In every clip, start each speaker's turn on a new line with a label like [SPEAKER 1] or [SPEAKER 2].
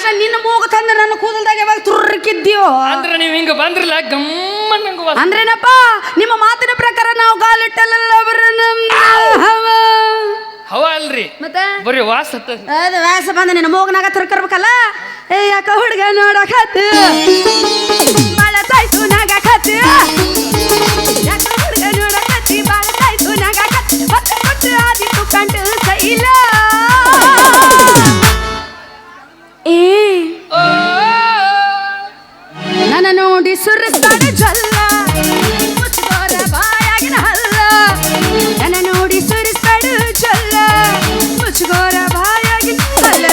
[SPEAKER 1] ತಕ್ಷಣ ನಿನ್ನ ಮೂಗ ತಂದ ನನ್ನ ಕೂದಲ್ದಾಗ ಯಾವಾಗ ತುರ್ಕಿದ್ಯೋ
[SPEAKER 2] ಅಂದ್ರೆ ನೀವು ಹಿಂಗ ಬಂದ್ರಲ್ಲ ಗಮ್ಮನ್ನಂಗ
[SPEAKER 1] ಅಂದ್ರೇನಪ್ಪ ನಿಮ್ಮ ಮಾತಿನ ಪ್ರಕಾರ ನಾವು ಗಾಲಿಟ್ಟಲ್ಲ
[SPEAKER 2] ಹವ ಅಲ್ರಿ
[SPEAKER 1] ಮತ್ತೆ
[SPEAKER 2] ಬರೀ ವಾಸ
[SPEAKER 1] ಅದು ವ್ಯಾಸ ಬಂದ ನಿನ್ನ ಮೂಗನಾಗ ತುರ್ಕರ್ಬೇಕಲ್ಲ ಏ ಯಾಕ ಹುಡುಗ ನೋಡಕತ್ತ ಬಾಳ ತಾಯ್ತು ನಾಗಕತ್ತ ಯಾಕ ಹುಡುಗ ನೋಡಕತ್ತಿ ಬಾಳ ತಾಯ್ತು ನಾಗಕತ್ತ ಮತ್ತೆ ಕೊಟ್ಟು ಆದಿತ್ತು ಕಂಡು ಸೈಲ ಏ ನನ್ನ ನೋಡಿ ಸುರಿಸ್ತಾಳೆ ಜಲ್ಲ ಮುಚ್ಕೋರ ಬಾಯಾಗಿನ ಹಲ್ಲ ನನ್ನ ನೋಡಿ ಸುರಿಸ್ತಾಳೆ ಜಲ್ಲ ಮುಚ್ಕೋರ ಬಾಯಾಗಿನ ಹಲ್ಲ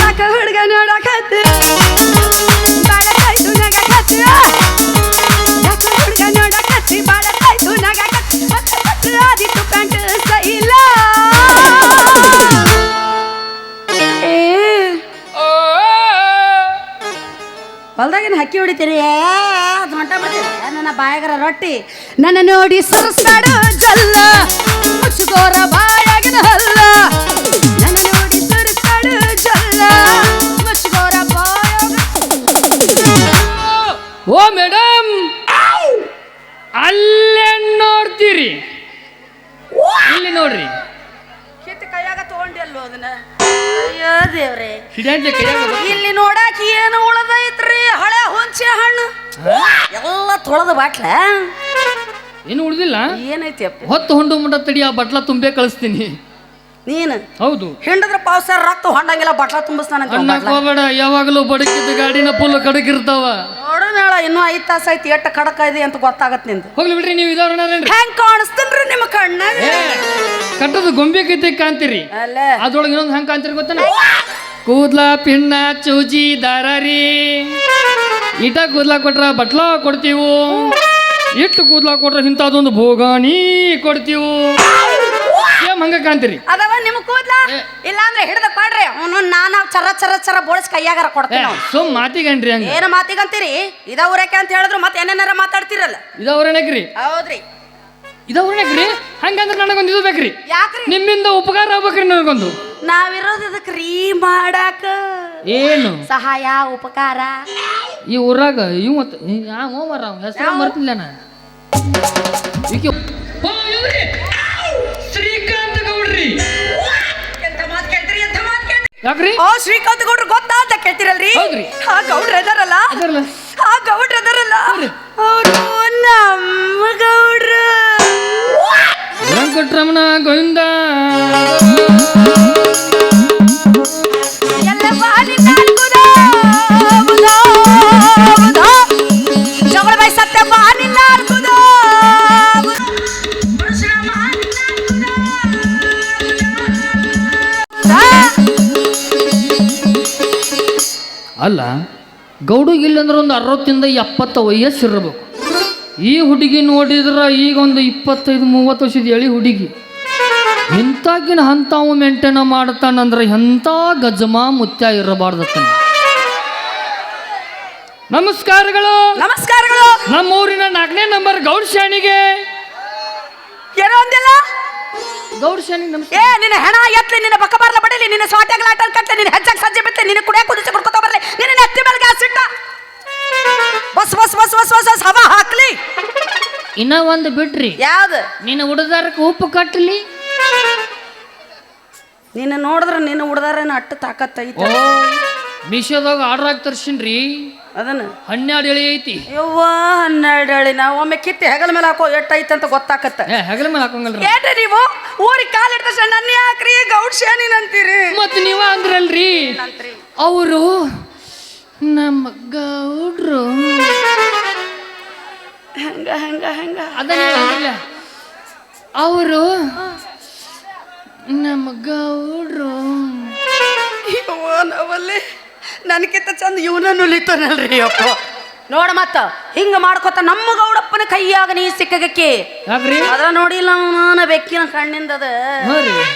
[SPEAKER 1] ಯಾಕ ಹುಡುಗ ನೋಡಕತ್ತ ಬಾಳ ತಾಯ್ತು ನಗಕತ್ತ ಯಾಕ ಹುಡುಗ ನೋಡಕತ್ತಿ ಬಾಳ ತಾಯ್ತು ನಗಕತ್ತ ಮತ್ತೆ ಕೊಟ್ಟು ಆದಿತ್ತು ಕಂಡು ಸೈಲ ಹೊಲ್ದಾಗಿನ ಹಕ್ಕಿ ಹೊಡಿತೀರಿ ಅದು ಹೊಂಟ ಬರ್ತೀರಿ ನನ್ನ ಬಾಯಾಗರ ರೊಟ್ಟಿ ನನ್ನ ನೋಡಿ ಸುರಿಸ್ತಾಡು ಜಲ್ಲ ಮುಚ್ಚುಗೋರ ಬಾಯಾಗಿನ ಹಲ್ಲ ನನ್ನ ನೋಡಿ ಸುರಿಸ್ತಾಡು ಜಲ್ಲ ಮುಚ್ಚುಗೋರ ಬಾಯಾಗ
[SPEAKER 2] ಓ ಮೇಡಮ್ ಅಲ್ಲೇ ನೋಡ್ತೀರಿ ಇಲ್ಲಿ ನೋಡ್ರಿ
[SPEAKER 1] ಕಿತ್ತು ಕೈಯಾಗ ತಗೊಂಡಿಲ್ಲೋ ಅದನ್ನ ಅಯ್ಯೋ ದೇವ್ರೆ
[SPEAKER 2] ಹಿಡಿಯಂತೆ ಕೈಯಾಗ
[SPEAKER 1] ಇಲ್ಲಿ ನೋಡಾಕಿ ಏನು ಉಳದೈತ್ರಿ ಹಳೆ ಹುಂಚೆ ಹಣ್ಣು ಎಲ್ಲ ತೊಳೆದ ಬಾಟ್ಲ
[SPEAKER 2] ಏನು ಉಳಿದಿಲ್ಲ
[SPEAKER 1] ಏನೈತಿ ಅಪ್ಪ
[SPEAKER 2] ಹೊತ್ತು ಹೊಂಡು ಮುಂಡ ತಡಿ ಆ ಬಟ್ಲ ತುಂಬೆ ಕಳಿಸ್ತೀನಿ
[SPEAKER 1] ನೀನು
[SPEAKER 2] ಹೌದು
[SPEAKER 1] ಹಿಂಡದ್ರ ಪಾವ್ಸರ್ ರಕ್ತ ಹೊಂಡಂಗಿಲ್ಲ ಬಟ್ಲ ತುಂಬಿಸ್ತಾನಂತ
[SPEAKER 2] ಅನ್ನಕ್ ಹೋಗ್ಬೇಡ ಯಾವಾಗಲೂ ಬಡಕಿದ್ದ ಗಾಡಿನ ಫುಲ್ ಕಡಕಿರ್ತಾವ
[SPEAKER 1] ನೋಡೋಣ ಇನ್ನೂ 5 ತಾಸು ಐತಿ ಎಷ್ಟು ಕಡಕ ಇದೆ ಅಂತ ಗೊತ್ತಾಗತ್ ನಿಂದು
[SPEAKER 2] ಹೋಗ್ಲಿ ಬಿಡ್ರಿ ನೀವು ಇದಾವ್ರಿ
[SPEAKER 1] ಹೆಂಗ್ ಕಾಣಿಸ್ತೇನ್ರಿ ನಿಮ್ಮ ಕಣ್ಣ
[SPEAKER 2] ಕಟ್ಟದ ಗೊಂಬೆ ಕೈತೆ ಕಾಣ್ತೀರಿ
[SPEAKER 1] ಅಲ್ಲ
[SPEAKER 2] ಅದ್ರೊಳಗೆ ಇನ್ನೊಂದು ಹೆಂಗ್ ಕಾಣ್ತೀರಿ ಗೊತ್ತಾನ ಕೂದ್ಲ ಪಿಣ್ಣ ಚೌಜಿ ದಾರಾರಿ ಇಟ ಕೂದ್ಲ ಕೊಟ್ರ ಬಟ್ಲ ಕೊಡ್ತೀವು ಇಟ್ಟು ಕೂದ್ಲ ಕೊಟ್ರ ಇಂಥದೊಂದು ಭೋಗಾನಿ ಕೊಡ್ತೀವು ಏಮ್ ಹಂಗ ಕಾಣ್ತೀರಿ
[SPEAKER 1] ಅದವ ನಿಮ್ ಕೂದ್ಲ ಇಲ್ಲ ಅಂದ್ರೆ ಹಿಡಿದ ಕೊಡ್ರಿ ಅವನು ನಾನಾ ಚರ ಚರ ಚರ ಬೋಳಿಸ್ ಕೈಯಾಗಾರ ಕೊಡ್ತೇನೆ
[SPEAKER 2] ಸುಮ್ ಮಾತಿಗನ್ರಿ ಹಂಗ
[SPEAKER 1] ಏನು ಮಾತಿಗಂತೀರಿ ಇದ ಊರಕ್ಕೆ ಅಂತ ಹೇಳಿದ್ರು ಮತ್ತೆ ಏನೇನಾರ ಮಾತಾಡ್ತಿರಲ್ಲ
[SPEAKER 2] ಇದವ್ರೇನಕ್ರಿ
[SPEAKER 1] ಹೌದ್ರಿ
[SPEAKER 2] ಇದವ್ರೇನಕ್ರಿ ಹಂಗಂದ್ರೆ ನನಗೊಂದು ಇದು ಬೇಕ್ರಿ
[SPEAKER 1] ಯಾಕ್ರಿ
[SPEAKER 2] ನಿಮ್ಮಿಂದ ಉಪಕಾರ ಆಗ್ಬೇಕ್ರಿ ನನಗೊಂದು
[SPEAKER 1] ನಾವಿರೋದು ಇದಕ್ರಿ ಮಾಡಾಕ
[SPEAKER 2] ಏನು
[SPEAKER 1] ಸಹಾಯ ಉಪಕಾರ
[SPEAKER 2] ಈ ಊರಾಗ ಇವ್ ಮತ್ತ ಯಾವ ಮರ ಹೆಸರು ಮರ್ತಿಲ್ಲ ನಾ ಶ್ರೀಕಾಂತ್ ಗೌಡ್ರಿ ಯಾಕ್ರಿ
[SPEAKER 1] ಓ ಶ್ರೀಕಾಂತ್ ಗೌಡ್ರು ಗೊತ್ತಾ ಅಂತ ಕೇಳ್ತಿರಲ್ರಿ
[SPEAKER 2] ಹೌದ್ರಿ
[SPEAKER 1] ಆ ಗೌಡ್ರ ಎದಾರಲ್ಲ ಆ ಗೌಡ್ರ ಎದಾರಲ್ಲ ಅವರು ನಮ್ಮ ಗೌಡ್ರ
[SPEAKER 2] ವೆಂಕಟರಮಣ ಗೋವಿಂದ
[SPEAKER 1] ಎಲ್ಲ ಬಾಲಿ ನಾಲ್ಕುದ ಜಗಳ ಬಾಯಿ ಸತ್ಯ ಬಾಲಿ ನಾಲ್ಕುದ
[SPEAKER 2] ಅಲ್ಲ ಗೌಡಿಗೆ ಇಲ್ಲಂದ್ರೆ ಒಂದು 60 ಇಂದ 70 ವಯಸ್ಸು ಇರಬೇಕು. ಈ ಹುಡುಗಿ ನೋಡಿದ್ರೆ ಈಗ ಒಂದು 25-30 ವರ್ಷದ ಎಳಿ ಹುಡುಗಿ ಇಂಥಾಗಿನ ಹಂತಾವು ಮೇಂಟೈನ್ ಮಾಡ್ತಾನಂದ್ರೆ ಎಂಥ ಗಜಮ ಮುತ್ಯ ಇರಬಾರ್ದತ್ತ. ನಮಸ್ಕಾರಗಳು
[SPEAKER 1] ನಮಸ್ಕಾರಗಳು.
[SPEAKER 2] ನಮ್ಮೂರಿನ 4ನೇ ನಂಬರ್ ಗೌಡ್ ಶಾಣಿಗೆ
[SPEAKER 1] ಏನೋ ಅಂದಿಲ್ಲ
[SPEAKER 2] ಗೌಡ್ ಶಾಣಿ ನಮಸ್ಕಾರ.
[SPEAKER 1] ಏ ನಿನ್ನ ಹೆಣ ಎತ್ತಲಿ, ನಿನ್ನ ಬಕ್ಕ ಬಾರ್ಲ ಬಡಲಿ, ನಿನ್ನ ಸೋಟ್ಯಾಗ ಲಾಟಲ್ ಕಟ್ಲಿ, ನಿನ್ನ ಹೆಜ್ಜಾಗ ಸಜ್ಜೆ ಬಿತ್ತಲಿ, ನಿನ್ನ ಕುಡಿಯ ಕುದಿಸಿ ಕುಡ್ಕೊತ ಬರ್ಲಿ, ನಿನ್ನ ನೆತ್ತಿ ಮೇಲೆ ಗ್ಯಾಸ್ ಇಟ್ಟ bus bus bus bus bus bus ಹವಾ ಹಾಕ್ಲಿ.
[SPEAKER 2] ಇನ್ನ ಒಂದು ಬಿಡ್ರಿ,
[SPEAKER 1] ಯಾವ್ದು
[SPEAKER 2] ನಿನ್ನ ಉಡದಾರಕ್ಕೆ ಉಪ್ಪು ಕಟ್ಟಲಿ.
[SPEAKER 1] ನಿನ್ನ ನೋಡಿದ್ರೆ ನಿನ್ನ ಉಡ್ದಾರೇನ ಅಟ್ಟು ತಾಕತ್ತೈತಿ.
[SPEAKER 2] ಮೀಶೋದಾಗ ಆರ್ಡರ್ ಆಗಿ ತರ್ಸಿನ್ರಿ,
[SPEAKER 1] ಅದನ್ನ
[SPEAKER 2] 12 ಎಳಿ ಐತಿ.
[SPEAKER 1] ಯವ್ವ 12 ಎಳಿ. ನಾವು ಒಮ್ಮೆ ಕಿತ್ತಿ ಹೆಗಲ ಮೇಲೆ ಹಾಕೋ ಎಟ್ಟೈತೆ ಅಂತ ಗೊತ್ತಾಕತ್ತ.
[SPEAKER 2] ಹೆಗಲ ಮೇಲೆ ಹಾಕೊಂಗಲ್ರಿ.
[SPEAKER 1] ಏನ್ರಿ ನೀವು ಊರಿಗೆ ಕಾಲಿಟ್ಟ ತಕ್ಷಣ ನನ್ನ ಯಾಕ್ರಿ ಗೌಡ್ ಶಾನಿ ಅಂತೀರಿ?
[SPEAKER 2] ಮತ್ತೆ ನೀವ ಅಂದ್ರಲ್ರಿ ಅವರು ನಮ್ಮ ಗೌಡ್ರು
[SPEAKER 1] ಹಂಗ ಹಂಗ ಹಂಗ
[SPEAKER 2] ಅದನ್ನ ಅವರು ನಮ್ಮ ಗೌಡ್ರು.
[SPEAKER 1] ನಾವಲ್ಲಿ ನನಗಿಂತ ಚಂದ ಇವನ ನುಲಿತಾನಲ್ರಿ ಅಪ್ಪ. ನೋಡ ಮತ್ತ ಹಿಂಗ ಮಾಡ್ಕೊತ ನಮ್ಮ ಗೌಡಪ್ಪನ ಕೈಯಾಗ ನೀ ಸಿಕ್ಕಗಕ್ಕೆ
[SPEAKER 2] ಯಾಕ್ರಿ
[SPEAKER 1] ಅದ್ರ ನೋಡಿಲ್ಲ ಅವನ ಬೆಕ್ಕಿನ ಕಣ್ಣಿಂದದ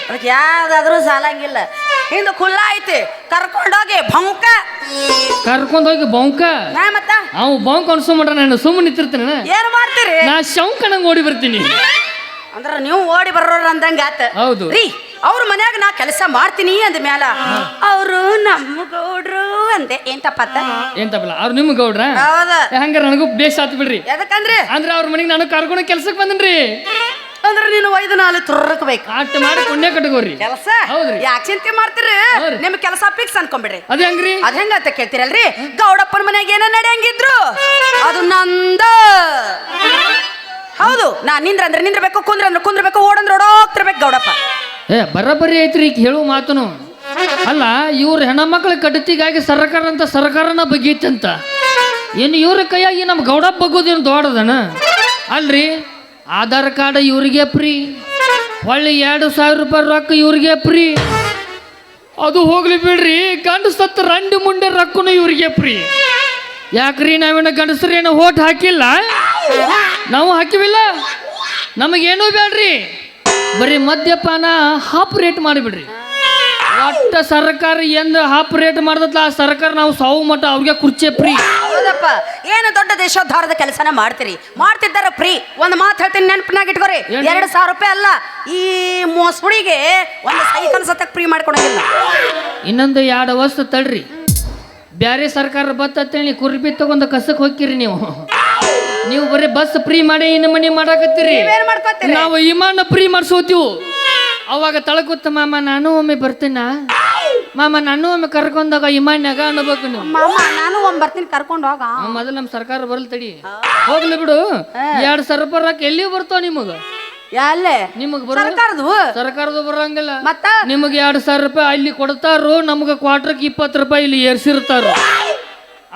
[SPEAKER 1] ಅದಕ್ಕೆ ಯಾವ್ದಾದ್ರೂ ಸಾಲಂಗಿಲ್ಲ. ಹಿಂದ ಖುಲ್ಲ ಐತಿ, ಕರ್ಕೊಂಡೋಗಿ ಬಂಕ
[SPEAKER 2] ಕರ್ಕೊಂಡೋಗಿ ಬೌಂಕ
[SPEAKER 1] ಮತ್ತ
[SPEAKER 2] ಅವ್ ಬೌಂಕ್ ಅನ್ಸೋಮಟ್ರ ನಾನು ಸುಮ್ಮನೆ ನಿಂತಿರ್ತೇನೆ.
[SPEAKER 1] ಏನ್ ಮಾಡ್ತೀರಿ?
[SPEAKER 2] ನಾ ಶೌಕಣಂಗ್ ಓಡಿ ಬರ್ತೀನಿ.
[SPEAKER 1] ಅಂದ್ರ ನೀವು ಓಡಿ ಬರೋರು ಅಂದಂಗ ಆತ.
[SPEAKER 2] ಹೌದು
[SPEAKER 1] ರೀ ಅವ್ರ ಮನ್ಯಾಗ ನಾ ಕೆಲಸ ಮಾಡ್ತೀನಿ ಅಂದ ಮ್ಯಾಲ ಅವರು ನಮ್ಮ ಗೌಡ್ರು ಅಂದೆ ಏನ್ ತಪ್ಪತ್ತ
[SPEAKER 2] ಏನ್ ತಪ್ಪಲ್ಲ ಅವ್ರು ನಿಮ್ ಗೌಡ್ರ
[SPEAKER 1] ಹೌದ
[SPEAKER 2] ಹಂಗಾರ ನನಗೂ ಬೇಸ್ ಆತ್ ಬಿಡ್ರಿ
[SPEAKER 1] ಎದಕ್ಕಂದ್ರಿ
[SPEAKER 2] ಅಂದ್ರೆ ಅವ್ರ ಮನೆಗೆ ನಾನು ಕರ್ಕೊಂಡು ಕೆಲ್ಸಕ್ಕೆ ಬಂದನ್ರಿ
[SPEAKER 1] ಅಂದ್ರೆ ನೀನು 5 ತುರ್ರಕ್ಬೇಕು
[SPEAKER 2] ಆಟ ಮಾಡಿ ಪುಣ್ಯ ಕಟ್ಕೋರಿ
[SPEAKER 1] ಕೆಲಸ
[SPEAKER 2] ಹೌದ್ರಿ.
[SPEAKER 1] ಯಾಕೆ ಚಿಂತೆ ಮಾಡ್ತೀರಿ
[SPEAKER 2] ಹೌದ್ರಿ.
[SPEAKER 1] ನಿಮ್ ಕೆಲಸ ಫಿಕ್ಸ್ ಅನ್ಕೊಂಡ್ಬಿಡ್ರಿ
[SPEAKER 2] ಅದ ಹೆಂಗ್ರಿ
[SPEAKER 1] ಅದ್ ಹೆಂಗಂತ ಕೇಳ್ತೀರಲ್ರಿ ಗೌಡಪ್ಪನ ಮನ್ಯಾಗ ಏನ ನಡೆಯಂಗಿದ್ರು ಅದು ನಂದ ಹೌದು ನಾ ನಿಂದ್ರ ಅಂದ್ರೆ ನಿಂದ್ರಬೇಕು ಕುಂದ್ರ ಅಂದ್ರೆ ಕುಂದ್ರಬೇಕು ಓಡಂದ್ರೆ ಓಡೋಗ್ತಿರ್ಬೇಕು ಗೌಡಪ್ಪ
[SPEAKER 2] ಬರಬರಿ ಐತ್ರಿ ಈಗ ಹೇಳು ಮಾತನು ಅಲ್ಲ ಇವ್ರ ಹೆಣ್ಮಕ್ಳ ಕಡತಿಗಾಗಿ ಸರ್ಕಾರನ ಬಗೀತಂತ ಏನು ಇವ್ರ ಕೈಯಾಗಿ ನಮ್ಮ ಗೌಡಪ್ಪ ಬಗ್ಗೋದೇನು ದೊಡ್ಡದನ ಅಲ್ರಿ ಆಧಾರ್ ಕಾರ್ಡ್ ಇವ್ರಿಗೆ ಫ್ರೀ ಹೊಳ್ಳಿ 2,000 ರೂಪಾಯಿ ರೊಕ್ಕ ಇವ್ರಿಗೆ ಫ್ರೀ ಅದು ಹೋಗ್ಲಿ ಬಿಡ್ರಿ ಗಂಡು ಸತ್ತು ರಂಡಿ ಮುಂಡೆ ರೊಕ್ಕನು ಇವ್ರಿಗೆ ಫ್ರೀ ಯಾಕ್ರಿ ನಾವೇನ ಗಂಡಸ್ರೇನು ಓಟ್ ಹಾಕಿಲ್ಲ ನಾವು ಹಾಕಿವಿಲ್ಲ ನಮಗೇನೂ ಬೇಡ್ರಿ ಬರೀ ಮದ್ಯಪಾನ ಹಾಫ್ ರೇಟ್ ಮಾಡಿಬಿಡ್ರಿ ಒಟ್ಟ ಸರ್ಕಾರ ಏನು ಹಾಫ್ ರೇಟ್ ಮಾಡ್ದಲ್ಲ ಆ ಸರ್ಕಾರ ನಾವು ಸಾವು ಮಟ್ಟ ಅವ್ರಿಗೆ ಕುರ್ಚಿ ಫ್ರೀ
[SPEAKER 1] ಹೌದಪ್ಪ ಏನು ದೊಡ್ಡ ದೇಶೋದ್ಧಾರದ ಕೆಲಸನ ಮಾಡ್ತೀರಿ ಮಾಡ್ತಿದ್ದಾರ ಫ್ರೀ ಒಂದು ಮಾತು ಹೇಳ್ತೀನಿ ನೆನಪಿನಾಗ ಇಟ್ಕೋರಿ 2,000 ರೂಪಾಯಿ ಅಲ್ಲ ಈ ಮೊಸಳಿಗೆ ಒಂದು ಸೈಕಲ್ ಸತಕ್ ಫ್ರೀ ಮಾಡ್ಕೊಡಂಗಿಲ್ಲ
[SPEAKER 2] ಇನ್ನೊಂದು 2 ವರ್ಷ ತಡ್ರಿ ಬ್ಯಾರೆ ಸರ್ಕಾರ ಬತ್ತೇಳಿ ಕುರ್ಬಿ ತಗೊಂಡು ಕಸಕ್ಕೆ ಹೋಗ್ತೀರಿ ನೀವು ಬರೀ ಬಸ್ ಫ್ರೀ ಮಾಡಿ ಇನ್ನು ಮನೆ ಮಾಡಾಕತ್ತೀರಿ
[SPEAKER 1] ನೀವೇನ್ ಮಾಡ್ಕೊತೀರಿ
[SPEAKER 2] ನಾವು ವಿಮಾನ ಫ್ರೀ ಮಾಡಿಸೋತೀವಿ ಅವಾಗ ತಳಕುತ್ತ ಮಾಮ ನಾನು ಒಮ್ಮೆ ಬರ್ತೀನ ಮಾಮ ನಾನು ಒಮ್ಮೆ ಕರ್ಕೊಂಡಾಗ ವಿಮಾನ್ಯಾಗ ಅನ್ಬೇಕು ನೀವು
[SPEAKER 1] ಮಾಮ ನಾನು ಒಮ್ಮೆ ಬರ್ತೀನಿ ಕರ್ಕೊಂಡು ಹೋಗ
[SPEAKER 2] ಮೊದಲು ನಮ್ಮ ಸರ್ಕಾರ ಬರಲ್ ತಡಿ ಹೋಗ್ಲಿ ಬಿಡು 2,000 ರೂಪಾಯಿ ರೊಕ್ಕ ಎಲ್ಲಿ ಬರ್ತಾವ ನಿಮಗ
[SPEAKER 1] ಎಲ್ಲೇ
[SPEAKER 2] ನಿಮಗ್ ಸರ್ಕಾರದ ಬರಂಗಿಲ್ಲ
[SPEAKER 1] ಮತ್ತ
[SPEAKER 2] ನಿಮಗೆ 2,000 ರೂಪಾಯಿ ಅಲ್ಲಿ ಕೊಡ್ತಾರೋ ನಮ್ಗ ಕ್ವಾರ್ಟರ್ಗೆ 20 ರೂಪಾಯಿ ಇಲ್ಲಿ ಏರ್ಸಿರ್ತಾರ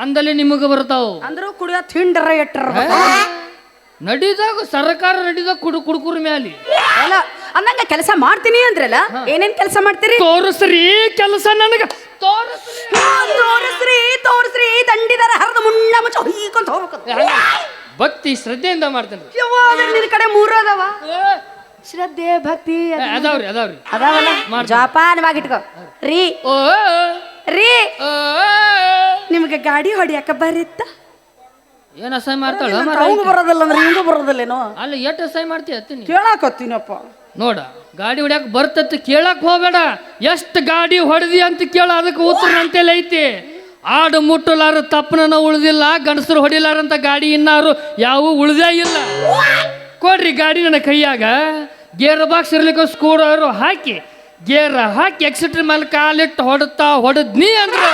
[SPEAKER 2] ಅಂದಲ್ಲಿ ನಿಮಗ ಬರ್ತಾವ
[SPEAKER 1] ಅಂದ್ರು ಕುಡಿಯೋ ತಿಂಡ್ರ ಎಟ್ರ
[SPEAKER 2] ನಡಿದಾಗ ಸರ್ಕಾರ ನಡಿದಾಗ ಕುಡುಕುರ್ ಮ್ಯಾಲಿ
[SPEAKER 1] ಅಲ್ಲ ಅಂದಂಗ ಕೆಲಸ ಮಾಡ್ತೀನಿ ಅಂದ್ರಲ್ಲ ಏನೇನ್ ಕೆಲಸ ಮಾಡ್ತೀರಿ
[SPEAKER 2] ತೋರಿಸ್ರಿ ಕೆಲಸ ನನಗ
[SPEAKER 1] ತೋರಿಸ್ರಿ ದಂಡಿದಾರ ಹರಿದ ಮುಣ್ಣ ಮುಚ್ಚ ಹೀಕೊಂತ ಹೋಗ್ಬೇಕು
[SPEAKER 2] ಭಕ್ತಿ ಶ್ರದ್ಧೆಯಿಂದ ಮಾಡ್ತೇನೆ
[SPEAKER 1] ನಿನ್ನ ಕಡೆ 3 ಅದಾವ ಶ್ರದ್ಧೆ ಭಕ್ತಿ
[SPEAKER 2] ಅದಾವ್ರಿ
[SPEAKER 1] ಅದಾವಲ್ಲ ಜಪಾನವಾಗಿ ಇಟ್ಕೋ ರೀ
[SPEAKER 2] ಓ
[SPEAKER 1] ರೀ ನಿಮ್ಗೆ ಗಾಡಿ ಹೊಡಿಯಾಕ ಬರುತ್ತ
[SPEAKER 2] ಏನ್ ಅಸಹ್ಯ ಮಾಡ್ತಾಳ
[SPEAKER 1] ಅವಂಗ ಬರೋದಿಲ್ಲ ಅಂದ್ರೆ ಹಿಂಗ ಬರೋದಿಲ್ಲೇನೋ
[SPEAKER 2] ಅಲ್ಲ ಎಷ್ಟು ಅಸಹ್ಯ ಮಾಡ್ತೀಯ ಹತ್ತೀನಿ
[SPEAKER 1] ಕೇಳಾಕತ್ತೀನಪ್ಪ
[SPEAKER 2] ನೋಡ ಗಾಡಿ ಹೊಡ್ಯಾಕ ಬರ್ತತ್ ಕೇಳಕ್ ಹೋಗ್ಬೇಡ ಎಷ್ಟು ಗಾಡಿ ಹೊಡೆದಿ ಅಂತ ಕೇಳ ಅದಕ್ಕೆ ಉತ್ತರ ಅಂತೇಳಿ ಐತಿ ಆಡು ಮುಟ್ಟಲಾರ ತಪ್ಪನ ಉಳ್ದಿಲ್ಲ ಗಂಡಸರು ಹೊಡಿಲಾರಂತ ಗಾಡಿ ಇನ್ನಾರು ಯಾವ ಉಳ್ದೇ ಇಲ್ಲ ಕೊಡ್ರಿ ಗಾಡಿ ನನ್ನ ಕೈಯಾಗ ಗೇರ್ ಬಾಕ್ಸ್ ಇರ್ಲಿಕ್ಕೆ ಸ್ಕೂಡರು ಹಾಕಿ ಗೇರ್ ಹಾಕಿ ಎಕ್ಸಿಟ್ರ್ ಮೇಲೆ ಕಾಲಿಟ್ಟು ಹೊಡೆದ್ನಿ ಅಂದ್ರೆ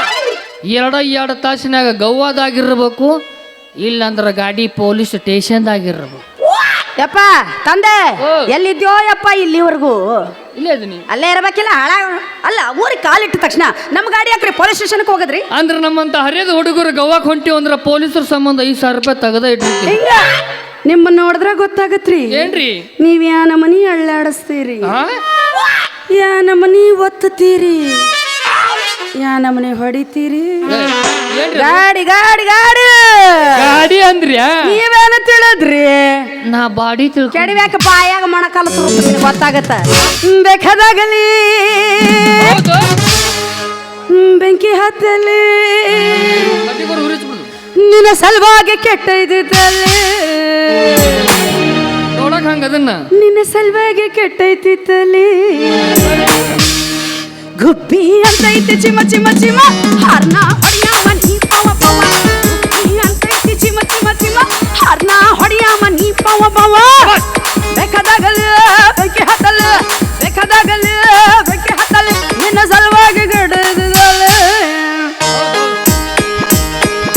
[SPEAKER 2] 2 ತಾಸಿನಾಗ ಗವ್ವಾದಾಗಿರ್ಬೇಕು ಇಲ್ಲಂದ್ರ ಗಾಡಿ ಪೊಲೀಸ್ ಸ್ಟೇಷನ್ದಾಗಿರ್ಬೇಕು
[SPEAKER 1] ಯಪ್ಪ ತಂದೆ ಎಲ್ಲಿದ್ಯೋ ಯಪ್ಪ ಇಲ್ಲಿವರೆಗೂ
[SPEAKER 2] ಇಲ್ಲೇ ಅದೀನಿ
[SPEAKER 1] ಅಲ್ಲೇ ಇರ್ಬೇಕಿಲ್ಲ ಅಲ್ಲ ಊರಿಗೆ ಕಾಲಿಟ್ಟ ತಕ್ಷಣ ನಮ್ಮ ಗಾಡಿ ಯಾಕ್ರಿ ಪೊಲೀಸ್ ಸ್ಟೇಷನ್ಗೆ ಹೋಗದ್ರಿ
[SPEAKER 2] ಅಂದ್ರೆ ನಮ್ಮಂತ ಹರಿಯದ ಹುಡುಗರು ಗವಾಕ್ ಹೊಂಟಿವ್ ಅಂದ್ರೆ ಪೊಲೀಸರ ಸಂಬಂಧ 5,000 ರೂಪಾಯಿ ತೆಗೆದ ಇಟ್ಟಿರ್ತೀವಿ
[SPEAKER 1] ಹಿಂಗ ನಿಮ್ಮನ್ನ ನೋಡಿದ್ರೆ ಗೊತ್ತಾಗತ್ರಿ
[SPEAKER 2] ಏನ್ರಿ
[SPEAKER 1] ನೀವ್ ಯಾನ ಮನಿ ಅಳ್ಳಾಡಿಸ್ತೀರಿ ಯಾನ ಮನಿ ಒತ್ತುತ್ತೀರಿ ಯಾನ ಮನಿ ಹೊಡಿತೀರಿ ಗಾಡಿ ಗಾಡಿ ಗಾಡಿ
[SPEAKER 2] ಗಾಡಿ ಅಂದ್ರಿ
[SPEAKER 1] ನೀವೇನ ತಿಳಿದ್ರಿ
[SPEAKER 2] ನಾ ಬಾಡಿ
[SPEAKER 1] ಕೆಡವ್ಯಾಕ ಬಾಯಾಗ ಮೊಣಕಾಲ ತುರುಕ್ತೀನಿ ಗೊತ್ತಾಗತ್ತ ಬೇಕಾದಾಗಲಿ ಬೆಂಕಿ ಹತ್ತಲಿ ನಿನ್ನ ಸಲುವಾಗಿ ಕೆಟ್ಟ ಇದ್ದಿದ್ದಲ್ಲಿ
[SPEAKER 2] ನೋಡಕ್ ಹಂಗ ಅದನ್ನ
[SPEAKER 1] ನಿನ್ನ ಸಲುವಾಗಿ ಕೆಟ್ಟೈತಿತ್ತಲಿ ಗುಬ್ಬಿ ಅಂತ ಐತಿ ಚಿಮ ಚಿಮ ಚಿಮ ಹಾರ್ನ ಹೊಡಿಯ ಮನಿ ಪವ ಪವ ಗುಬ್ಬಿ ಅಂತ ಐತಿ ಚಿಮ ಚಿಮ ಚಿಮ ಹಾರ್ನ ಹೊಡಿಯ ಮನಿ ಪವ ಪವ ಬೇಕಾದಾಗಲ್ಲ ಬೆಂಕಿ ಹತ್ತಲ್ಲ ಬೇಕಾದಾಗಲ್ಲ ಬೆಂಕಿ ಹತ್ತಲ್ಲ ನಿನ್ನ ಸಲುವಾಗಿ ಕೆಟ್ಟೈತಿತ್ತಲಿ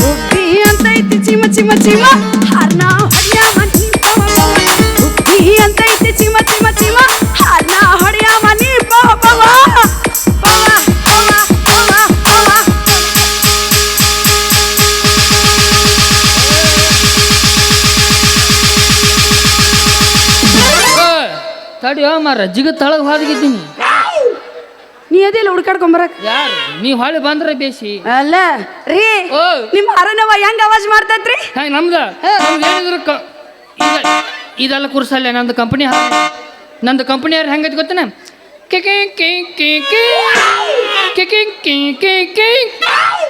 [SPEAKER 1] ಗುಬ್ಬಿ ಅಂತ ಐತಿ ಚಿಮ ಚಿಮ ಚಿಮ ಹಾರ್ನ ಹೊಡಿಯ ಮನಿ ಪವ ಪವ ಗುಬ್ಬಿ ಅಂತ ಐತಿ ಚಿಮ ಚಿಮ ಚಿಮ ಹಾರ್ನ ಹೊಡಿಯ ಮನಿ ಪವ ಪವ
[SPEAKER 2] ತಡಿಯೋ ಮಾರ ಜಿಗ ತಳಗ ಹಾದಿಗಿದ್ದೀನಿ
[SPEAKER 1] ನೀ ಅದೆಲ್ಲ ಹುಡ್ಕಾಡ್ಕೊಂಬರಕ್
[SPEAKER 2] ಯಾರು ನೀ ಹೊಳ್ಳಿ ಬಂದ್ರೆ ಬೇಸಿ
[SPEAKER 1] ಅಲ್ಲ ರೀ ನಿಮ್ಮ ಅರನವ ಹೆಂಗ್ ಅವಾಜ್ ಮಾಡ್ತೈತ್ರಿ
[SPEAKER 2] ನಮ್ದ ಏನಿದ್ರು ಇದೆಲ್ಲ ಕುರ್ಸಲ್ಲ ನಂದು ಕಂಪನಿ ಯಾರು ಹೆಂಗೈತಿ ಗೊತ್ತೇನ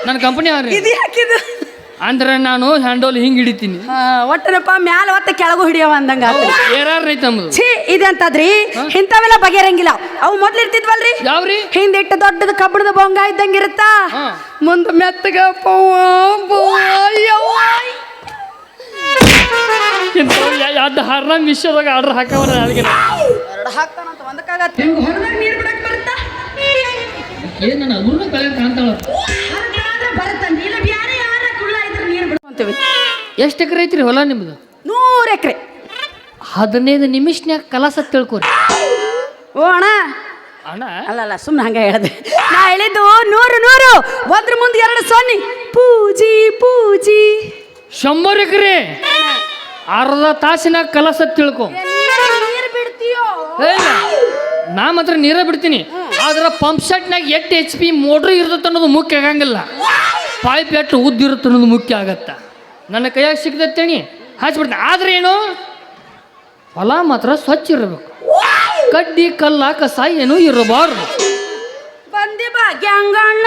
[SPEAKER 2] ನನ್ನ ಕಂಪನಿ ಯಾರು
[SPEAKER 1] ಇದು ಹಾಕಿದ್ದು
[SPEAKER 2] ಅಂದ್ರೆ ನಾನು ಹ್ಯಾಂಡೋಲ್ ಹಿಂಗ್ ಹಿಡಿತೀನಿ.
[SPEAKER 1] ಒಟ್ಟನಪ್ಪ ಮ್ಯಾಲ ಒತ್ತ ಕೆಳಗು ಹಿಡಿಯವ ಅಂದಂಗ
[SPEAKER 2] ಏರಾರ ಐತೆ ನಮ್ದು.
[SPEAKER 1] ಛೀ ಇದೆಂತದ್ರಿ ಇಂಥವೆಲ್ಲ ಬಗೆರಂಗಿಲ್ಲ. ಅವು ಮೊದ್ಲು ಇರ್ತಿದ್ವಲ್ರಿ
[SPEAKER 2] ಯಾವ್ರಿ?
[SPEAKER 1] ಹಿಂದಿಟ್ಟು ದೊಡ್ಡದ ಕಬ್ಬಣದ ಬೊಂಗ ಇದ್ದಂಗ ಇರುತ್ತ, ಮುಂದ ಮೆತ್ತಗ
[SPEAKER 2] ಯಾವ್ದು ಹಾರ್ನ ಮಿಶೋದಾಗ ಆರ್ಡರ್ ಹಾಕವ್ರ
[SPEAKER 1] ಎರಡು ಹಾಕ್ತಾನಂತ ಒಂದಕ್ಕಾಗತ್ತೆ. ಹೊರದಾಗ ನೀರು ಬಿಡಕ್ ಬರುತ್ತಾ?
[SPEAKER 2] ಏನ್ ನನ್ನ ಅದುನ್ನ ಕಳೆ ಕಾಣ್ತಾಳ.
[SPEAKER 1] ಬರುತ್ತ ನೀರು ಬ್ಯಾರೆ ಯಾರ ಕುಳ್ಳ ಇದ್ರೆ ನೀರು ಬಿಡುವಂತೇವೆ.
[SPEAKER 2] ಎಷ್ಟು ಎಕರೆ ಐತ್ರಿ ಹೊಲ ನಿಮ್ದು?
[SPEAKER 1] 100 ಎಕರೆ.
[SPEAKER 2] 15 ನಿಮಿಷನ್ಯಾಗ ಕಲಾಸ ತಿಳ್ಕೊರಿ.
[SPEAKER 1] ಓ ಅಣ್ಣ
[SPEAKER 2] ಅಣ್ಣ
[SPEAKER 1] ಅಲ್ಲ ಸುಮ್ಮನೆ ಹಂಗೆ ಹೇಳಿದೆ. ನಾ ಹೇಳಿದ್ದು 100 ಒಂದ್ರ ಮುಂದೆ 2 ಸೊನ್ನೆ. ಪೂಜಿ
[SPEAKER 2] 100 ಎಕರೆ ಅರ್ಧ ತಾಸಿನಾಗ ಕಲಸ ತಿಳ್ಕೊ.
[SPEAKER 1] ನೀರು ಬಿಡ್ತೀಯೋ?
[SPEAKER 2] ನಾ ಮಾತ್ರ ನೀರೇ ಬಿಡ್ತೀನಿ. ಆದ್ರೆ ಪಂಪ್ ಸೆಟ್ನಾಗ ಎಷ್ಟು HP ಮೋಟ್ರ್ ಇರ್ತೈತೆ ಅನ್ನೋದು ಮುಖ್ಯ ಆಗಂಗಿಲ್ಲ, ಪೈಪ್ ಎಷ್ಟು ಉದ್ದಿರುತ್ತೆ ಅನ್ನೋದು ಮುಖ್ಯ ಆಗತ್ತ. ನನ್ನ ಕೈಯಾಗ ಸಿಗ್ತೇನಿ ಹಚ್ಬಿಡ್ತೀನಿ. ಆದ್ರೆ ಏನು, ಹೊಲ ಮಾತ್ರ ಸ್ವಚ್ಛ ಇರಬೇಕು. ಕಡ್ಡಿ ಕಲ್ಲ ಕಸ ಏನು ಇರಬಾರ್ದು.
[SPEAKER 1] ಬಂದಿ ಬಾ ಗ್ಯಾಂಗಣ್ಣ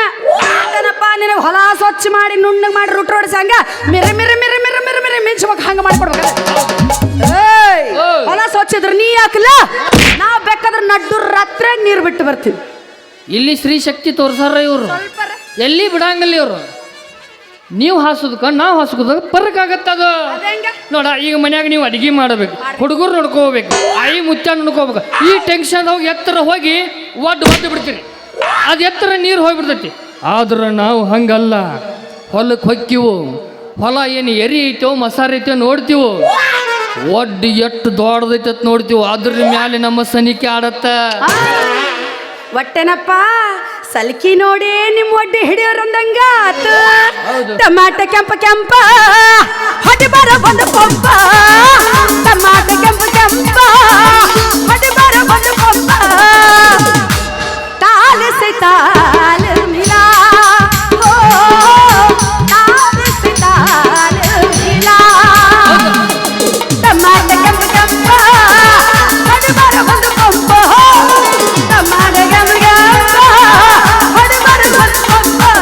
[SPEAKER 1] ನಿನಗೆ ಹೊಲ ಸ್ವಚ್ಛ ಮಾಡಿ ನುಣ್ಣಗೆ ಮಾಡಿ ರೂಟ್ ರೋಡ್ ಸಂಗ ಮಿರ ಮಿಂಚ್ಬೇಕು ಹಂಗ ಮಾಡ್ಕೊಡ್ಬೇಕು. ಹೊಲ ಸ್ವಚ್ಛ ಇದ್ರೆ ನೀ ಹಾಕಲ್ಲ, ನಾವು ಬೇಕಾದ್ರೆ ನಡ್ಡು ರಾತ್ರಿ ನೀರು ಬಿಟ್ಟು ಬರ್ತೀವಿ.
[SPEAKER 2] ಇಲ್ಲಿ ಶ್ರೀ ಶಕ್ತಿ ತೋರ್ಸಾರ ಇವರು, ಎಲ್ಲಿ ಬಿಡಂಗಿಲ್ಲ ಇವರು. ನೀವು ಹಾಸೋದಕ್ಕ ನಾವು ಹಾಸ್ಕೋದಾಗ ಪರಕ್ ಆಗತ್ತದ ನೋಡ. ಈಗ ಮನ್ಯಾಗ ನೀವು ಅಡಿಗೆ ಮಾಡಬೇಕು, ಹುಡುಗರು ನೋಡ್ಕೋಬೇಕು, ಆಯಿ ಮುಚ್ಚ ನೋಡ್ಕೋಬೇಕು. ಈ ಟೆನ್ಷನ್ ಹೋಗಿ ಎತ್ತರ ಹೋಗಿ ಒದ್ದು ಬಿಡ್ತೀರಿ, ಅದು ಎತ್ತರ ನೀರು ಹೋಗ್ಬಿಡ್ತೈತಿ. ಆದ್ರೆ ನಾವು ಹಂಗಲ್ಲ, ಹೊಲಕ್ಕೆ ಹೊಕ್ಕಿವು. ಹೊಲ ಏನು ಎರಿ ಐತೋ ಮಸಾರಿ ಐತೋ ನೋಡ್ತೀವೋ, ಒಡ್ಡು ಎಷ್ಟು ದೊಡ್ಡದೈತೆ ನೋಡ್ತೀವಿ. ಅದ್ರ ಮ್ಯಾಲೆ ನಮ್ಮ ಸನಿಕೆ ಆಡತ್ತ.
[SPEAKER 1] ಒಟ್ಟೆನಪ್ಪ ಸಲ್ಕಿ ನೋಡಿ ನಿಮ್ಮ ಒಡ್ಡಿ ಹಿಡಿಯೋರಂದಂಗ ಟಮಾಟ ಕೆಂಪ ಹೊಡಿ ಬರ ಬಂದು ಕೊಂಪ. ಟಮಾಟ ಕೆಂಪ ಹೊಡಿ ಬರ ಬಂದು ಕೊಂಪ. ತಾಲ ಸೆ ತಾಲ ಮಿಲಾ, ತಾಲ ಸೆ ತಾಲ ಮಿಲಾ. ಟಮಾಟ ಕೆಂಪ ಹೊಡಿ ಬರ ಬಂದು ಕೊಂಪ. ಟಮಾಟ ಕೆಂಪ ಹೊಡಿ ಬರ ಬಂದು ಕೊಂಪ.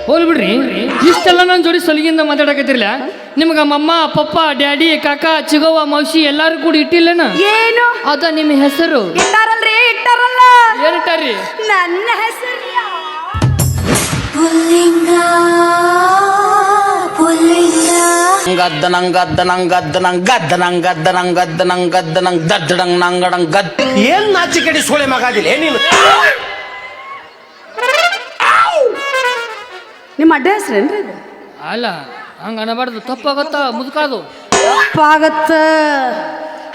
[SPEAKER 2] ಹೋಲ್ ಬಿಡ್ರಿ, ಇಷ್ಟೆಲ್ಲ ನನ್ನ ಜೋಡಿ ಸಲಿಗಿಂದ ಮಾತಾಡಕತ್ತಿರ್ಲ. ನಿಮ್ಗೆ ಮಮ್ಮ ಪಪ್ಪ ಡ್ಯಾಡಿ ಕಾಕ ಚಿಗವ್ವ ಮೌಸಿ ಎಲ್ಲಾರು ಕೂಡ ಇಟ್ಟಿಲ್ಲನ?
[SPEAKER 1] ಏನು
[SPEAKER 2] ಅದ ನಿಮ್ಮ ಹೆಸರು
[SPEAKER 1] ಇಟ್ಟಾರಲ್ರಿ? ಇಟ್ಟಾರಲ್ಲ.
[SPEAKER 2] ಏನಿಟ್ಟಾರಿ?
[SPEAKER 1] ನನ್ನ ಹೆಸರು
[SPEAKER 3] ಪುಲ್ಲಿಂಗ
[SPEAKER 4] ಏನ್ ನಾಚಿಕೆಡಿ ಸೋಳೆ ಮಗಾದಿಲ್ಲ ನೀನು?
[SPEAKER 1] ನಿಮ್ಮ ಅಡ್ಡ ಹೆಸರೇನ್ರಿ ಇದು?
[SPEAKER 2] ಅಲ್ಲ, ಹಂಗ ಅನ್ನಬಾರ್ದು, ತಪ್ಪಾಗತ್ತ ಮುದುಕಾದು.
[SPEAKER 1] ತಪ್ಪಾಗತ್ತ.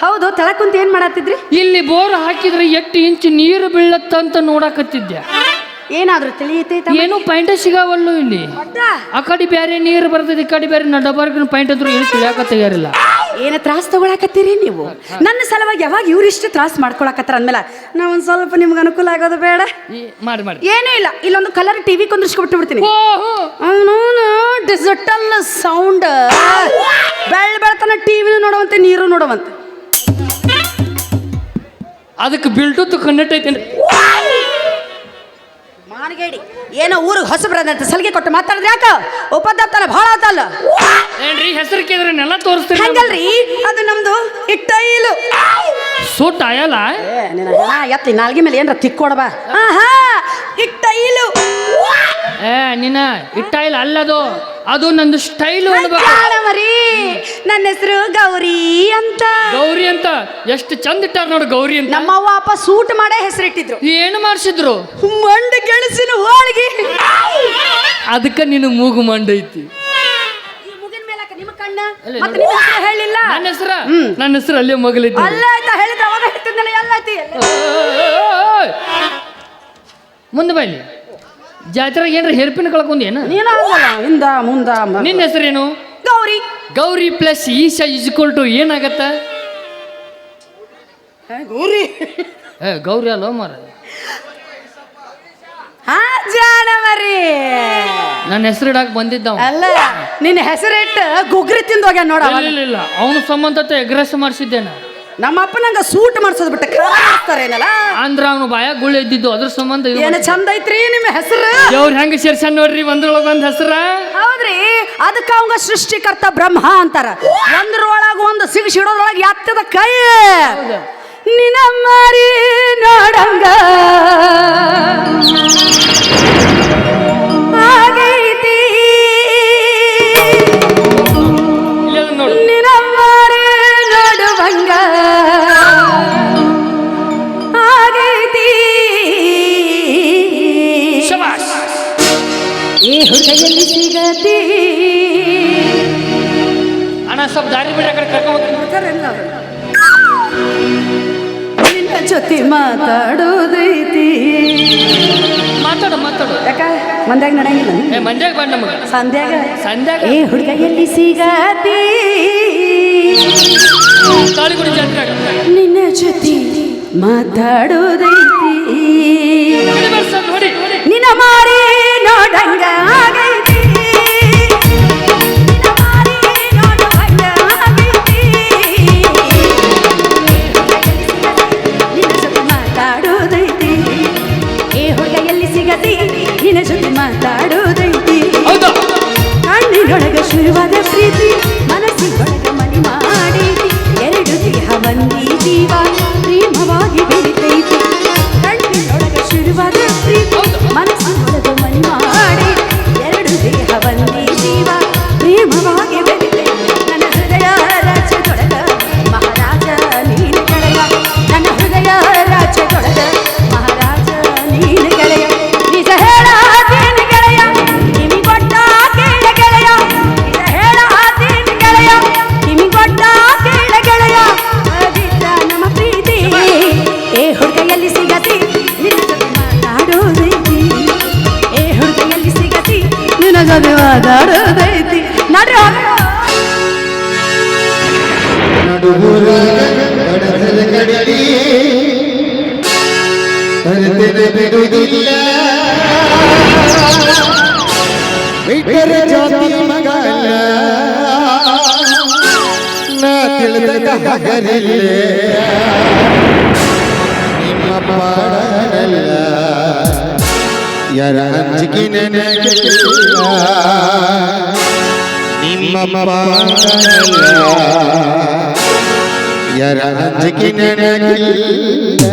[SPEAKER 1] ಹೌದು, ತೆಳಕ್ ಕುಂತ ಏನ್ ಮಾಡತ್ತಿದ್ರಿ?
[SPEAKER 2] ಇಲ್ಲಿ ಬೋರ್ ಹಾಕಿದ್ರೆ 8 ಇಂಚ್ ನೀರು ಬೀಳತ್ತ ಅಂತ ನೋಡಕತ್ತಿದ್ದೆ.
[SPEAKER 1] ಏನಾದ್ರು ತಿಳಿಯತೈತ?
[SPEAKER 2] ಏನು ಪಾಯಿಂಟ ಸಿಗಾವಲ್ಲು ಇಲ್ಲಿ. ಆ ಕಡೆ ಬೇರೆ ನೀರು ಬರ್ತದೆ, ಈ ಕಡೆ ಬೇರೆ ಡಬರ್ಗಿನ ಪಾಯಿಂಟ್ ಅಂದ್ರು ಏನು ತಿಳಿಯಾಕ ತಯಾರಿಲ್ಲ.
[SPEAKER 1] ಏನ ತ್ರಾಸ ತಗೊಳಕತ್ತೀರಿ ನೀವು? ನನ್ನ ಸಲುವಾಗಿ ಯಾವಾಗ ಇವ್ರಿಷ್ಟು ತ್ರಾಸ ಮಾಡ್ಕೊಳಕತ್ತಾರ ಅಂದ್ಮೇಲೆ ನಾವ್ ಒಂದ್ ಸ್ವಲ್ಪ ನಿಮ್ಗೆ ಅನುಕೂಲ ಆಗೋದು ಬೇಡ?
[SPEAKER 2] ಮಾಡಿ
[SPEAKER 1] ಏನೂ ಇಲ್ಲ, ಇಲ್ಲೊಂದು ಕಲರ್ ಟಿವಿ ಕೊಂದ್ರಿಸ್ಕೊಬಿಟ್ಟು ಬಿಡ್ತೀನಿ. ಅವನು ಡಿಜಿಟಲ್ ಸೌಂಡ್, ಬೆಳ್ತನ ಟಿವಿನೂ ನೋಡುವಂತೆ ನೀರು ನೋಡುವಂತೆ.
[SPEAKER 2] ಅದಕ್ಕೆ ಬ್ಲೂಟೂತ್ ಕನೆಕ್ಟ್ ಐತೇನ್ರಿ?
[SPEAKER 1] ಮಾನಗೇಡಿ ಏನೋ ಊರಿಗೆ ಹೊಸಬ್ರಂತ ಸಲಿಗೆ ಕೊಟ್ಟು ಮಾತಾಡಿದ್ರೆ ಯಾಕ? ಉಪದಾರ್ಥನ ಭಾಳ ಆತಲ್ಲ
[SPEAKER 2] ಏನ್ರಿ? ಹೆಸರು ಕೇಳಿದ್ರೆ ನೆಲ ತೋರಿಸ್ತೀರಿ.
[SPEAKER 1] ಹಂಗಲ್ರಿ, ಅದು ನಮ್ದು ಇಟ್ಟೈಲು
[SPEAKER 2] ಸೂಟ್ ಆಯಲ್ಲ.
[SPEAKER 1] ಎತ್ತಿ ನಾಲ್ಗೆ ಮೇಲೆ ಏನ್ರ ತಿಕ್ಕೊಡಬಾ. ಇಟ್ಟೈಲು
[SPEAKER 2] ನಿನ್ನ ಇಟ್ಟಾಯಿಲ್ಲ ಅಲ್ಲದು, ಅದು ನಂದು ಸ್ಟೈಲು.
[SPEAKER 1] ಮರಿ ನನ್ನ ಹೆಸರು ಗೌರಿ ಅಂತ.
[SPEAKER 2] ಗೌರಿ ಅಂತ ಎಷ್ಟು ಚಂದ ಇಟ್ಟಾರ ನೋಡು, ಗೌರಿ ಅಂತ.
[SPEAKER 1] ನಮ್ಮವ್ವ ಅಪ್ಪ ಸೂಟ್ ಮಾಡೇ ಹೆಸರಿಟ್ಟಿದ್ರು.
[SPEAKER 2] ಏನು ಮಾಡಿಸಿದ್ರು?
[SPEAKER 1] ಮಂಡ ಗೆಣಸಿನ ಹೋಳಿಗೆ.
[SPEAKER 2] ಅದಕ್ಕೆ ನೀನು ಮೂಗು ಮಂಡೈತಿ.
[SPEAKER 1] ನಿಮ್ಮ ಕಣ್ಣ ಮತ್ತೆ ನಿಮ್ಮ ಹೆಸರು ಹೇಳಿಲ್ಲ.
[SPEAKER 2] ನನ್ನ ಹೆಸರು ಅಲ್ಲೇ ಮಗಲೈತಿ.
[SPEAKER 1] ಅಲ್ಲ ಆಯ್ತಾ ಹೇಳಿದ್ರೆ ಅವಾಗ ಹೇಳ್ತಿದ್ದಲ್ಲ. ಎಲ್ಲ ಐತಿ
[SPEAKER 2] ಮುಂದೆ ಬೈಲಿ. ಜಾತ್ರೆಗೆ ಏನ್ರ ಹೆರ್ಪಿನ ಕಳ್ಕೊಂಡೇನ
[SPEAKER 1] ನೀನು? ಹಿಂದ ಮುಂದ.
[SPEAKER 2] ನಿನ್ನ ಹೆಸರೇನು?
[SPEAKER 1] Gauri.
[SPEAKER 2] Gauri plus Isha is equal to ಏನಾಗತ್ತ?
[SPEAKER 1] ಗೌರಿ.
[SPEAKER 2] ಗೌರಿ ಅಲ್ಲ ಮಾರ.
[SPEAKER 1] ಜಾಣವರಿ.
[SPEAKER 2] ನನ್ನ ಹೆಸರು ಇಡಾಕ್ ಬಂದಿದ್ದ
[SPEAKER 1] ಅಲ್ಲ, ನಿನ್ನ ಹೆಸರಿಟ್ಟು ಗುಗ್ರಿ ತಿಂದು ಹೋಗ್ಯ ನೋಡ.
[SPEAKER 2] ಇಲ್ಲ, ಅವನು ಸಂಬಂಧತೆ ಎಗ್ರೆಸ್ ಮಾಡಿಸಿದ್ದೇನ.
[SPEAKER 1] ನಮ್ಮ ಅಪ್ಪ ನಂಗ ಸೂಟ್ ಮಾಡ್ಸೋದ್ ಬಿಟ್ಟ ಮಾಡ್ತಾರೇನಲ್ಲ
[SPEAKER 2] ಅಂದ್ರ ಅವನು ಬಾಯ ಗುಳ್ಳೆ ಇದ್ದಿದ್ದು ಅದ್ರ ಸಂಬಂಧ ಇದು
[SPEAKER 1] ಏನ ಚಂದ ಐತ್ರಿ ನಿಮ್ಮ ಹೆಸರು
[SPEAKER 2] ದೇವ್ರ ಹೆಂಗ ಸೇರ್ಸನ್ ನೋಡ್ರಿ ಒಂದ್ರೊಳಗ ಒಂದ್ ಹೆಸರ
[SPEAKER 1] ಹೌದ್ರಿ ಅದಕ್ಕ ಅವಂಗ ಸೃಷ್ಟಿಕರ್ತ ಬ್ರಹ್ಮ ಅಂತಾರ ಒಂದ್ರೊಳಗ ಒಂದು ಸಿಗಿಸಿಡೋದ್ರೊಳಗ ಎತ್ತದ ಕೈ ನಿನ್ನ ಮಾರಿ ನೋಡಂಗ ಆಗೈತಿ
[SPEAKER 2] ನೋಡು
[SPEAKER 1] ನಿನ್ನ ಮಾರಿ ನೋಡುವಂಗ ಆಗೈತಿ
[SPEAKER 2] ಶಬಾಷ್
[SPEAKER 1] ಈ ಹುಡುಗಿಯಲ್ಲಿ ಸಿಗತಿ
[SPEAKER 2] ಅಣ್ಣ ಸ್ವಲ್ಪ ದಾರಿ ಬಿಡ ಕಡೆ ಕರ್ಕೊಂಡು
[SPEAKER 1] ನಿನ್ನ ಜೊತೆ ಮಾತಾಡೋದೈತಿ
[SPEAKER 2] ಮಾತಾಡು ಮಾತಾಡು
[SPEAKER 1] ಯಾಕ ಮಂದ್ಯಾಗ ನಡೆಯಂಗಿಲ್ಲ
[SPEAKER 2] ಏ ಮಂಡ್ಯಾಗ ಬಂದ ನಮಗ
[SPEAKER 1] ಸಂಧ್ಯಾಗ
[SPEAKER 2] ಸಂಧ್ಯಾಗ
[SPEAKER 1] ಏ ಹುಡುಗ ಎಲ್ಲಿ ಸಿಗತಿ
[SPEAKER 2] ತಾಳಿಗುಡಿ ಜಾತ್ರೆಗ
[SPEAKER 1] ನಿನ್ನ ಜೊತೆ ಮಾತಾಡೋದೈತಿ
[SPEAKER 2] ನೋಡಿ
[SPEAKER 1] ನಿನ್ನ ಮಾರಿ ನೋಡಂಗ ಆಗೈತಿ ನಿನ್ನ ಮಾರಿ ನೋಡುವಂಗ ಆಗೈತಿ ನಿನ್ನ ಜೊತೆ ಮಾತಾಡೋದೈತಿ ಏ ಹುಡುಗ ಎಲ್ಲಿ ಸಿಗತಿ ನಿನ್ನ ಜೊತೆ ಮಾತಾಡೋದೈತಿ
[SPEAKER 2] ಹೌದಾ
[SPEAKER 1] ಕಣ್ಣಿನೊಳಗ ಶುರುವಾದ ಪ್ರೀತಿ ಮನಸ್ಸಿನೊಳಗ ಮನಿ ಮಾಡೈತಿ ಎರಡು ದೇಹ ಬಂದಿ ಜೀವ ಪ್ರೇಮವಾಗಿ ಬೆಳಿತೈತಿ ಕಣ್ಣಿನೊಳಗ ಶುರುವಾದ ಪ್ರೀತಿ ಮನಸ್ಸಿನೊಳಗ ಮನಿ ಮಾಡಿ ಎರಡು ದೇಹ ಬಂದಿ ಜೀವ ಪ್ರೇಮವಾಗಿ ಬೆಳಿತೈತಿ ನನ್ನ ಹೃದಯ ರಾಜ್ಯದೊಳಗ ಮಹಾರಾಜ ನೀನು ಗೆಳೆಯ ನನ್ನ ಹೃದಯ ರಾಜ್ಯದೊಳಗ ಮಹಾರಾಜ ನೀನು ಗೆಳೆಯ ನಿಜ ಹೇಳಾತೀನಿ ಗೆಳೆಯ ಕಿವಿ ಕೊಟ್ಟ ಕೇಳ ಗೆಳೆಯ ನಿಜ ಹೇಳಾತೀನಿ ಗೆಳೆಯ ಕಿವಿ ಕೊಟ್ಟ ಕೇಳ ಗೆಳೆಯ ಪವಿತ್ರ ನಮ್ಮ ಪ್ರೀತಿ ಏ ಹುಡುಗ ಎಲ್ಲಿ ಸಿಗತಿ ನಿನ್ನ ಜೊತೆ ಮಾತಾಡೋದೈತಿ ಏ ಹುಡುಗ ಎಲ್ಲಿ ಸಿಗತಿ ನಿನ್ನ ಜೊತೆ ಮಾತಾಡೋದೈತಿ ನಡ್ರಿ ಹೋಗೋಣ.
[SPEAKER 3] ಕಡಲ ಕಡಲಿ ತರತೆರೆ ಬಿಡುವುದಿಲ್ಲ ಬಿಟ್ಟರೆ ಜಾತಿ ಮಗಲ್ಲ ನಾ ತಿಳಿದ ಹಗರಿಲ್ಲ ನಿಮ್ಮ ಪಾಡಲ್ಲ ಯಾರ ಅಂಜಿಕೆ ನನಗಿಲ್ಲ ನಿಮ್ಮ ಪಾಡಲ್ಲ ಯಾರ ಅಂಜಿಕೆ ನನಗಿಲ್ಲ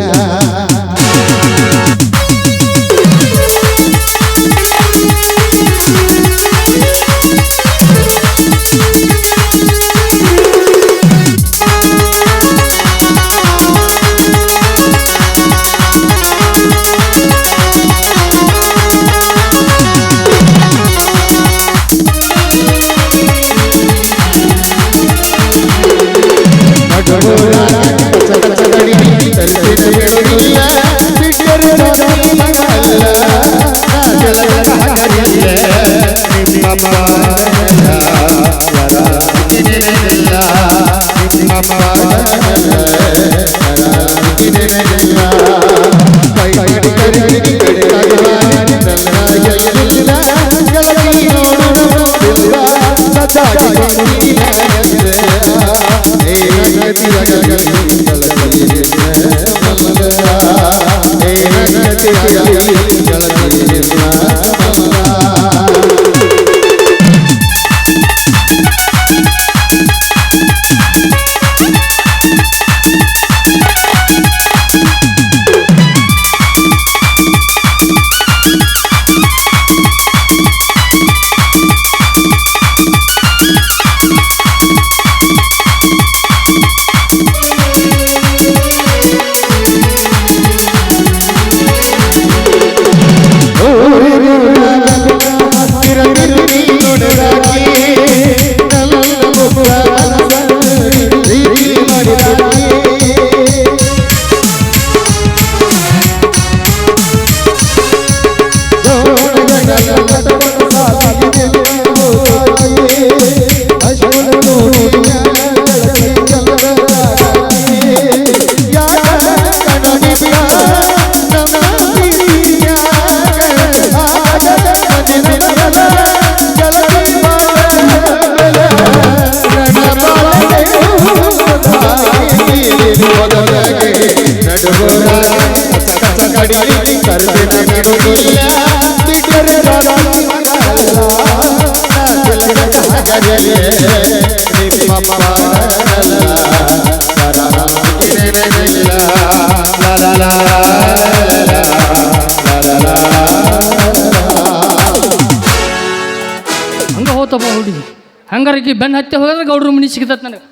[SPEAKER 3] ಕಡಿ ಕರೆದಿನ ಬಿಡುವುದಿಲ್ಲ ಬಿಟ್ಟರೆ ನಿಮ್ಮ ಪಾಡಲ್ಲ
[SPEAKER 2] ಹಂಗ ಹೋತಪ್ಪ ಹುಡುಗಿ ಹಂಗಾರ ಈಕಿ ಬೆನ್ನ ಹತ್ತಿ ಹೋದ್ರೆ ಗೌಡ್ರ ಮನಿ ಸಿಗ್ತತ್ ನನಗೆ